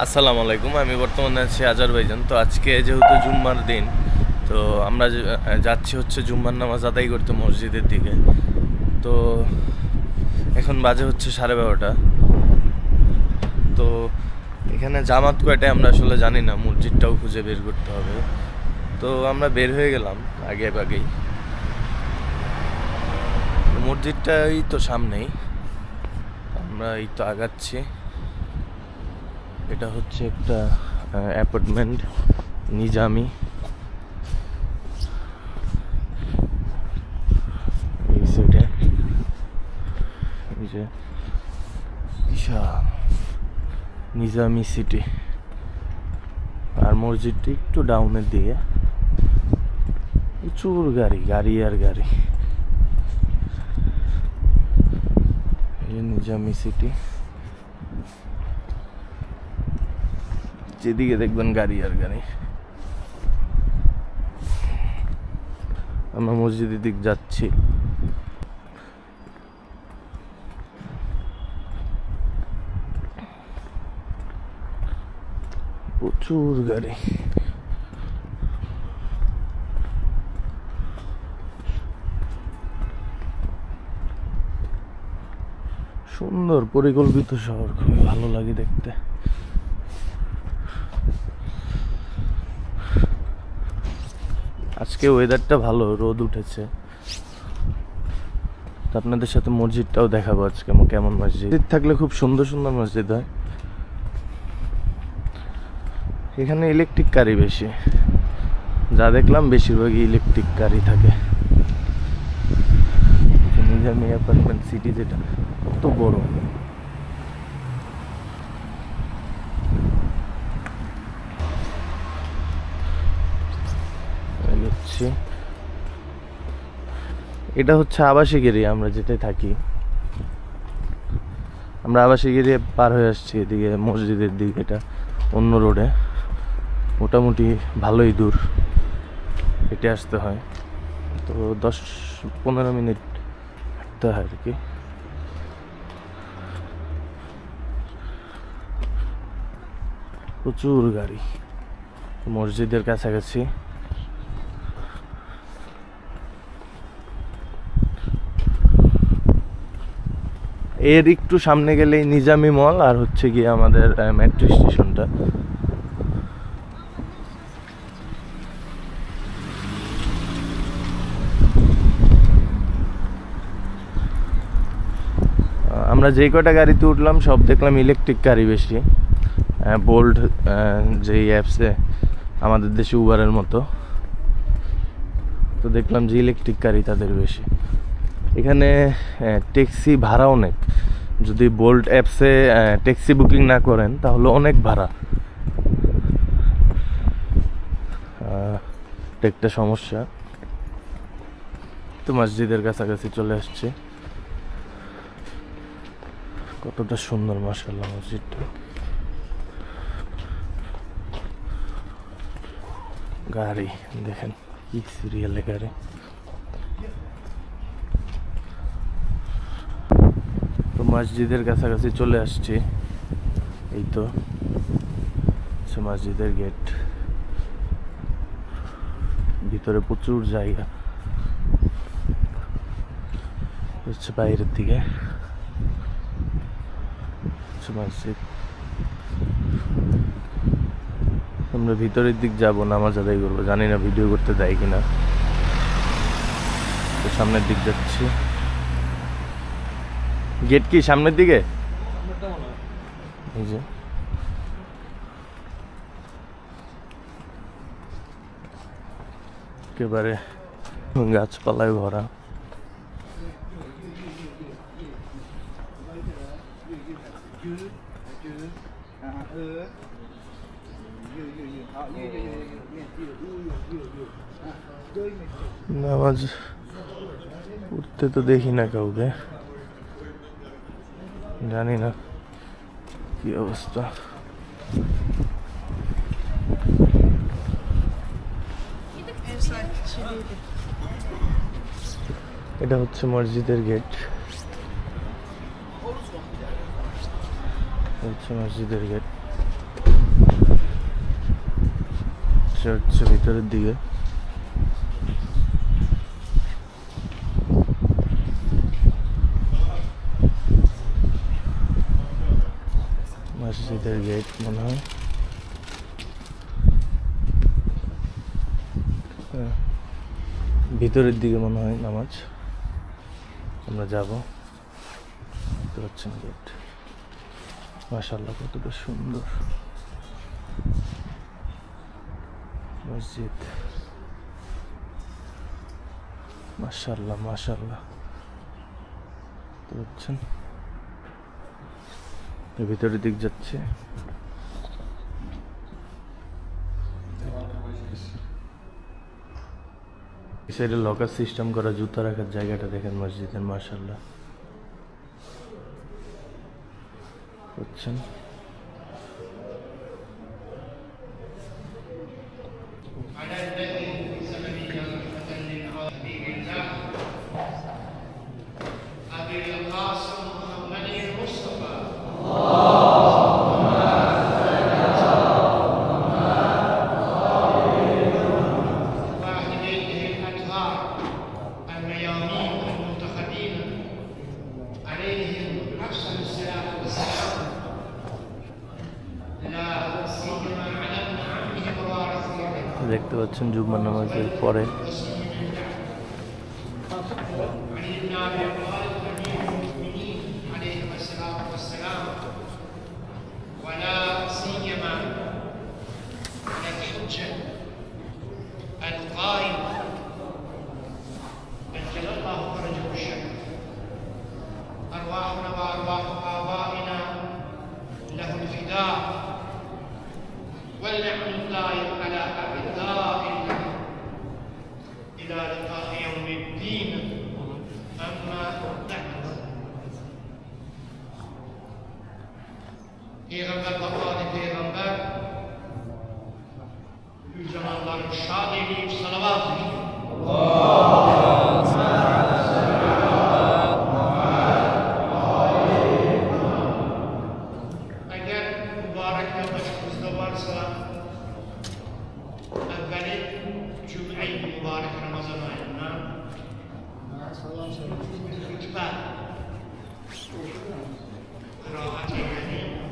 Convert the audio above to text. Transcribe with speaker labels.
Speaker 1: আসসালামু আলাইকুম। আমি বর্তমানে আছি আজারবাইজান। তো আজকে যেহেতু জুম্মার দিন, তো আমরা যাচ্ছি হচ্ছে জুম্মার নামাজ আদায় করতে মসজিদের দিকে। তো এখন বাজে হচ্ছে 12:30। তো এখানে জামাত কয়টায় আমরা আসলে জানি না, মসজিদটাও খুঁজে বের করতে হবে। তো আমরা বের হয়ে গেলাম আগেই। মসজিদটা এই তো সামনেই, আমরা এই তো আগাচ্ছি। এটা হচ্ছে একটা অ্যাপার্টমেন্ট, নিজামি। এই সাইডে এই যে বিশাল নিজামি সিটি, আর মসজিদটি একটু ডাউনের দিকে। প্রচুর গাড়ি আর গাড়ি। এই নিজামি সিটি, যেদিকে দেখবেন গাড়ি আর গাড়ি। আমরা মসজিদের দিক যাচ্ছি। প্রচুর গাড়ি। সুন্দর পরিকল্পিত শহর, খুবই ভালো লাগে দেখতে। আজকে ওয়েদারটা ভালো, রোদ উঠেছে। আপনাদের সাথে মসজিদটাও দেখাবো আজকে কেমন মসজিদ থাকলে খুব সুন্দর সুন্দর মসজিদ হয়। এখানে ইলেকট্রিক গাড়ি বেশি, যা দেখলাম বেশিরভাগই ইলেকট্রিক গাড়ি থাকে। নিজামি অ্যাপার্টমেন্ট সিটি, যেটা কত বড়। এটা হচ্ছে আবাসিক এরিয়া, আমরা যেতে থাকি। আমরা আবাসিক এরিয়া পার হয়ে আসছি এদিকে মসজিদের দিকে। এটা অন্য রোডে, মোটামুটি ভালোই দূর হেঁটে আসতে হয়। তো 10-15 মিনিট হাঁটতে হয় আর কি। প্রচুর গাড়ি। মসজিদের কাছাকাছি। এর একটু সামনে গেলেই নিজামি মল, আর হচ্ছে গিয়ে আমাদের মেট্রো স্টেশনটা। আমরা যে কয়টা গাড়িতে উঠলাম সব দেখলাম ইলেকট্রিক গাড়ি বেশি। বোল্ট যেই অ্যাপসে আমাদের দেশে উবারের মতো, তো দেখলাম যে ইলেকট্রিক গাড়ি তাদের বেশি। এখানে ট্যাক্সি ভাড়া অনেক। যদি বোল্ট অ্যাপসে ট্যাক্সি বুকিং না করেন তাহলে অনেক ভাড়া। এটা একটা সমস্যা। তো মসজিদের কাছাকাছি চলে আসছে। কতটা সুন্দর মাশাআল্লাহ মসজিদটা। গাড়ি দেখেন কি সিরিয়ালে গাড়ি। তো মসজিদের কাছাকাছি চলে আসছি। এই তো মসজিদের গেট। ভিতরে প্রচুর জায়গা, হচ্ছে বাইরের দিকে মসজিদ। আমরা ভিতরের দিক যাবো, নামাজ আদায় করবো। জানি না ভিডিও করতে দেয় কিনা। তো সামনের দিক যাচ্ছি। গেট কি সামনের দিকে? এই যে একেবারে গাছপালায় ভরা। নামাজ পড়তে তো দেখি না কাউকে, জানি না কি অবস্থা। এটা হচ্ছে মসজিদের গেট। হচ্ছে মসজিদের গেট। পাশে হচ্ছে ভিতরের দিকে। মসজিদের গেট মনে হয়। ভিতরের দিকে মনে হয় নামাজ। আমরা যাব। দেখতে পাচ্ছেন গেট। মাশাআল্লাহ কতটা সুন্দর মসজিদ। মাশাআল্লাহ মাশাআল্লাহ। দেখতে পাচ্ছেন ভিতরের দিক যাচ্ছে। এই সাইডে লকার সিস্টেম করা, জুতা রাখার জায়গাটা দেখেন মসজিদের। মাশাআল্লাহ বুঝছেন। দেখতে পাচ্ছেন জুম্মার নামাজের পরে
Speaker 2: ولنحن القائم على أعدائنا إلى لقاء يوم الدين. أما بعد، Peygamber Bakani Peygamber Yücemanların şad eyleyip salavat edin. Eğer mübarek ve başımızda varsa evveli Cum'e-i mübarek Ramazan ayında hutbe kıraat eyledi.